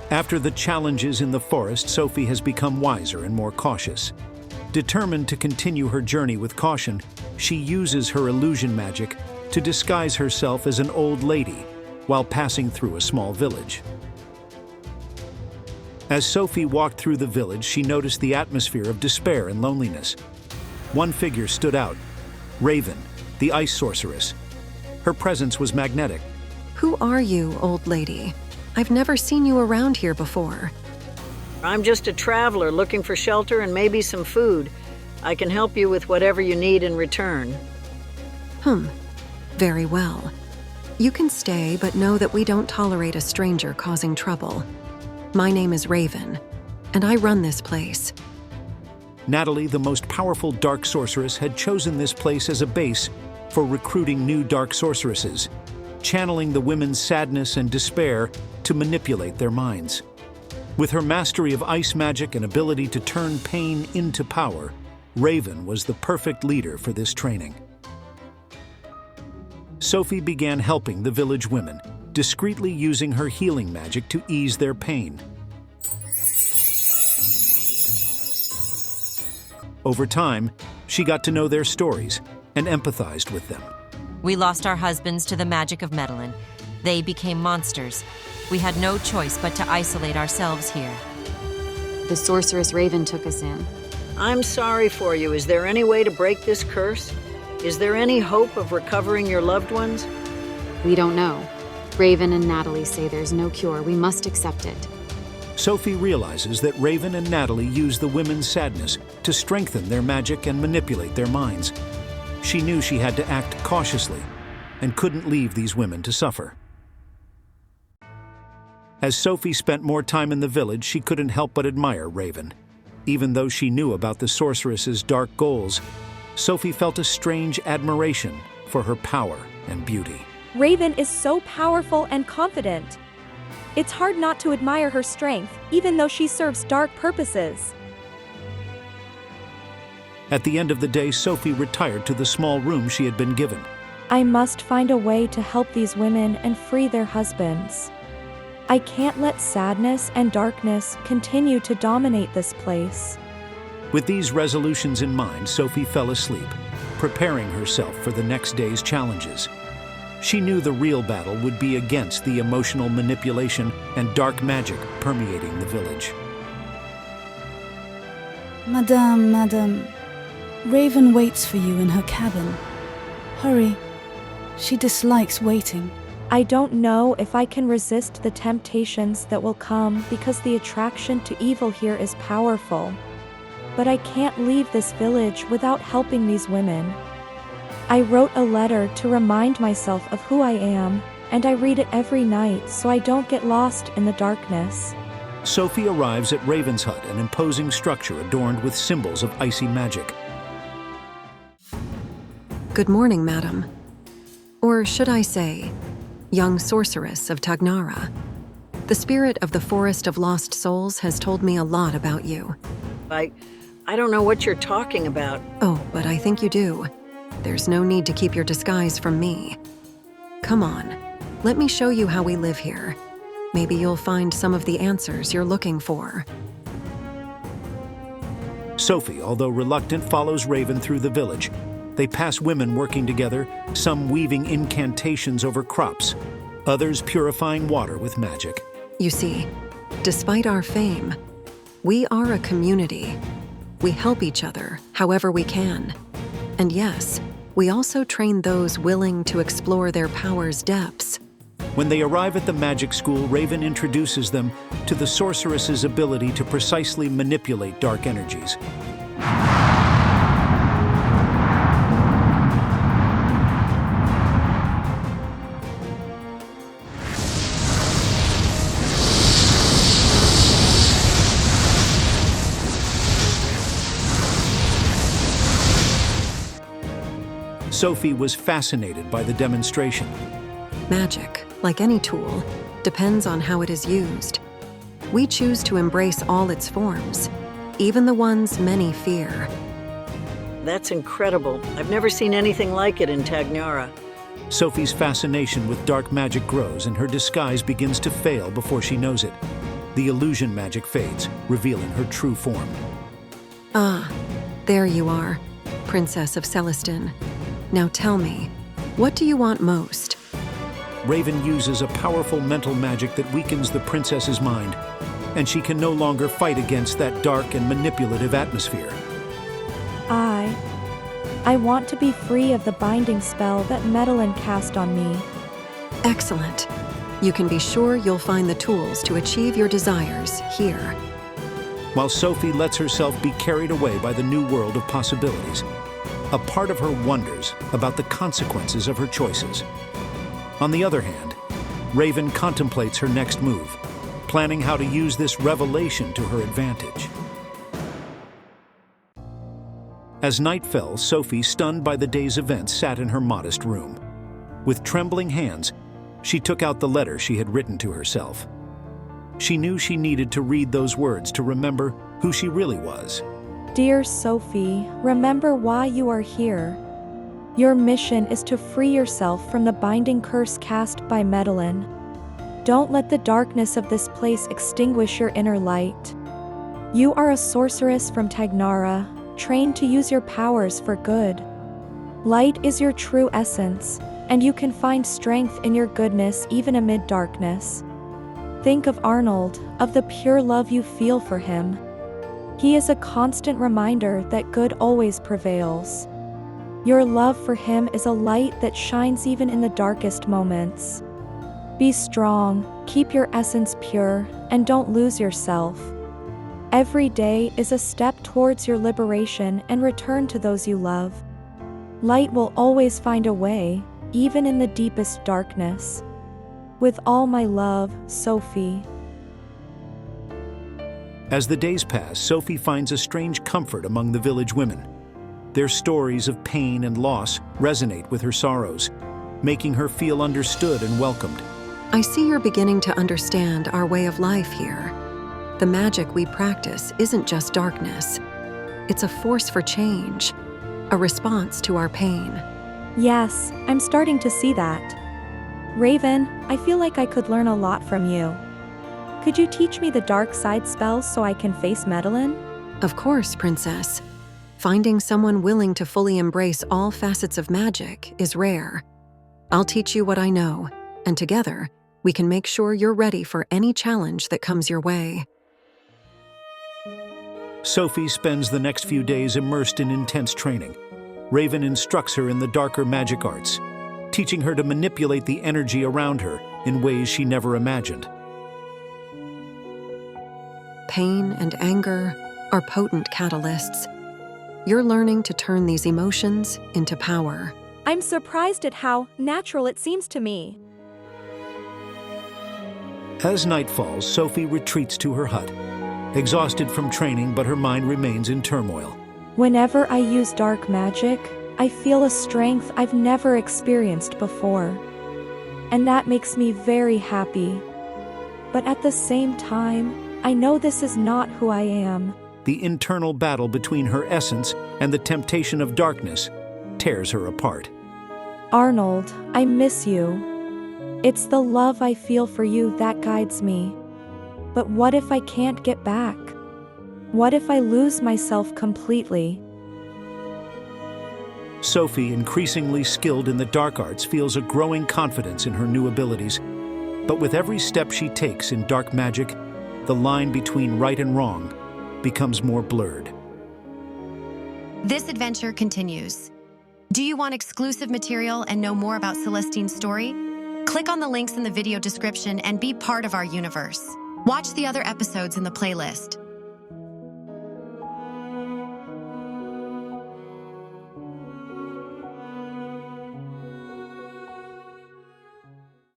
After the challenges in the forest, Sophie has become wiser and more cautious. Determined to continue her journey with caution, she uses her illusion magic to disguise herself as an old lady while passing through a small village. As Sophie walked through the village, she noticed the atmosphere of despair and loneliness. One figure stood out: Raven, the ice sorceress. Her presence was magnetic. Who are you, old lady? I've never seen you around here before. I'm just a traveler looking for shelter and maybe some food. I can help you with whatever you need in return. Very well. You can stay, but know that we don't tolerate a stranger causing trouble. My name is Raven, and I run this place. Natalie, the most powerful dark sorceress, had chosen this place as a base for recruiting new dark sorceresses, channeling the women's sadness and despair to manipulate their minds. With her mastery of ice magic and ability to turn pain into power, Raven was the perfect leader for this training. Sophie began helping the village women, discreetly using her healing magic to ease their pain. Over time, she got to know their stories and empathized with them. We lost our husbands to the magic of Medellin. They became monsters. We had no choice but to isolate ourselves here. The sorceress Raven took us in. I'm sorry for you. Is there any way to break this curse? Is there any hope of recovering your loved ones? We don't know. Raven and Natalie say there's no cure. We must accept it. Sophie realizes that Raven and Natalie use the women's sadness to strengthen their magic and manipulate their minds. She knew she had to act cautiously and couldn't leave these women to suffer. As Sophie spent more time in the village, she couldn't help but admire Raven. Even though she knew about the sorceress's dark goals, Sophie felt a strange admiration for her power and beauty. Raven is so powerful and confident. It's hard not to admire her strength, even though she serves dark purposes. At the end of the day, Sophie retired to the small room she had been given. I must find a way to help these women and free their husbands. I can't let sadness and darkness continue to dominate this place. With these resolutions in mind, Sophie fell asleep, preparing herself for the next day's challenges. She knew the real battle would be against the emotional manipulation and dark magic permeating the village. Madame, Raven waits for you in her cabin. Hurry. She dislikes waiting. I don't know if I can resist the temptations that will come because the attraction to evil here is powerful. But I can't leave this village without helping these women. I wrote a letter to remind myself of who I am, and I read it every night so I don't get lost in the darkness. Sophie arrives at Raven's hut, an imposing structure adorned with symbols of icy magic. Good morning, madam. Or should I say, young sorceress of Tagnara. The spirit of the Forest of Lost Souls has told me a lot about you. I don't know what you're talking about. Oh, but I think you do. There's no need to keep your disguise from me. Come on, let me show you how we live here. Maybe you'll find some of the answers you're looking for. Sophie, although reluctant, follows Raven through the village. They pass women working together, some weaving incantations over crops, others purifying water with magic. You see, despite our fame, we are a community. We help each other however we can. And yes, we also train those willing to explore their power's depths. When they arrive at the magic school, Raven introduces them to the sorceress's ability to precisely manipulate dark energies. Sophie was fascinated by the demonstration. Magic, like any tool, depends on how it is used. We choose to embrace all its forms, even the ones many fear. That's incredible. I've never seen anything like it in Tagnara. Sophie's fascination with dark magic grows, and her disguise begins to fail before she knows it. The illusion magic fades, revealing her true form. Ah, there you are, Princess of Celestin. Now tell me, what do you want most? Raven uses a powerful mental magic that weakens the princess's mind, and she can no longer fight against that dark and manipulative atmosphere. I want to be free of the binding spell that Medellin cast on me. Excellent. You can be sure you'll find the tools to achieve your desires here. While Sophie lets herself be carried away by the new world of possibilities, a part of her wonders about the consequences of her choices. On the other hand, Raven contemplates her next move, planning how to use this revelation to her advantage. As night fell, Sophie, stunned by the day's events, sat in her modest room. With trembling hands, she took out the letter she had written to herself. She knew she needed to read those words to remember who she really was. Dear Sophie, remember why you are here. Your mission is to free yourself from the binding curse cast by Medellin. Don't let the darkness of this place extinguish your inner light. You are a sorceress from Tagnara, trained to use your powers for good. Light is your true essence, and you can find strength in your goodness even amid darkness. Think of Arnold, of the pure love you feel for him. He is a constant reminder that good always prevails. Your love for him is a light that shines even in the darkest moments. Be strong, keep your essence pure, and don't lose yourself. Every day is a step towards your liberation and return to those you love. Light will always find a way, even in the deepest darkness. With all my love, Sophie. As the days pass, Sophie finds a strange comfort among the village women. Their stories of pain and loss resonate with her sorrows, making her feel understood and welcomed. I see you're beginning to understand our way of life here. The magic we practice isn't just darkness. It's a force for change, a response to our pain. Yes, I'm starting to see that. Raven, I feel like I could learn a lot from you. Could you teach me the dark side spells so I can face Medellin? Of course, Princess. Finding someone willing to fully embrace all facets of magic is rare. I'll teach you what I know, and together, we can make sure you're ready for any challenge that comes your way. Sophie spends the next few days immersed in intense training. Raven instructs her in the darker magic arts, teaching her to manipulate the energy around her in ways she never imagined. Pain and anger are potent catalysts. You're learning to turn these emotions into power. I'm surprised at how natural it seems to me. As night falls, Sophie retreats to her hut, exhausted from training, but her mind remains in turmoil. Whenever I use dark magic, I feel a strength I've never experienced before. And that makes me very happy. But at the same time, I know this is not who I am. The internal battle between her essence and the temptation of darkness tears her apart. Arnold, I miss you. It's the love I feel for you that guides me. But what if I can't get back? What if I lose myself completely? Sophie, increasingly skilled in the dark arts, feels a growing confidence in her new abilities. But with every step she takes in dark magic, the line between right and wrong becomes more blurred. This adventure continues. Do you want exclusive material and know more about Celestine's story? Click on the links in the video description and be part of our universe. Watch the other episodes in the playlist.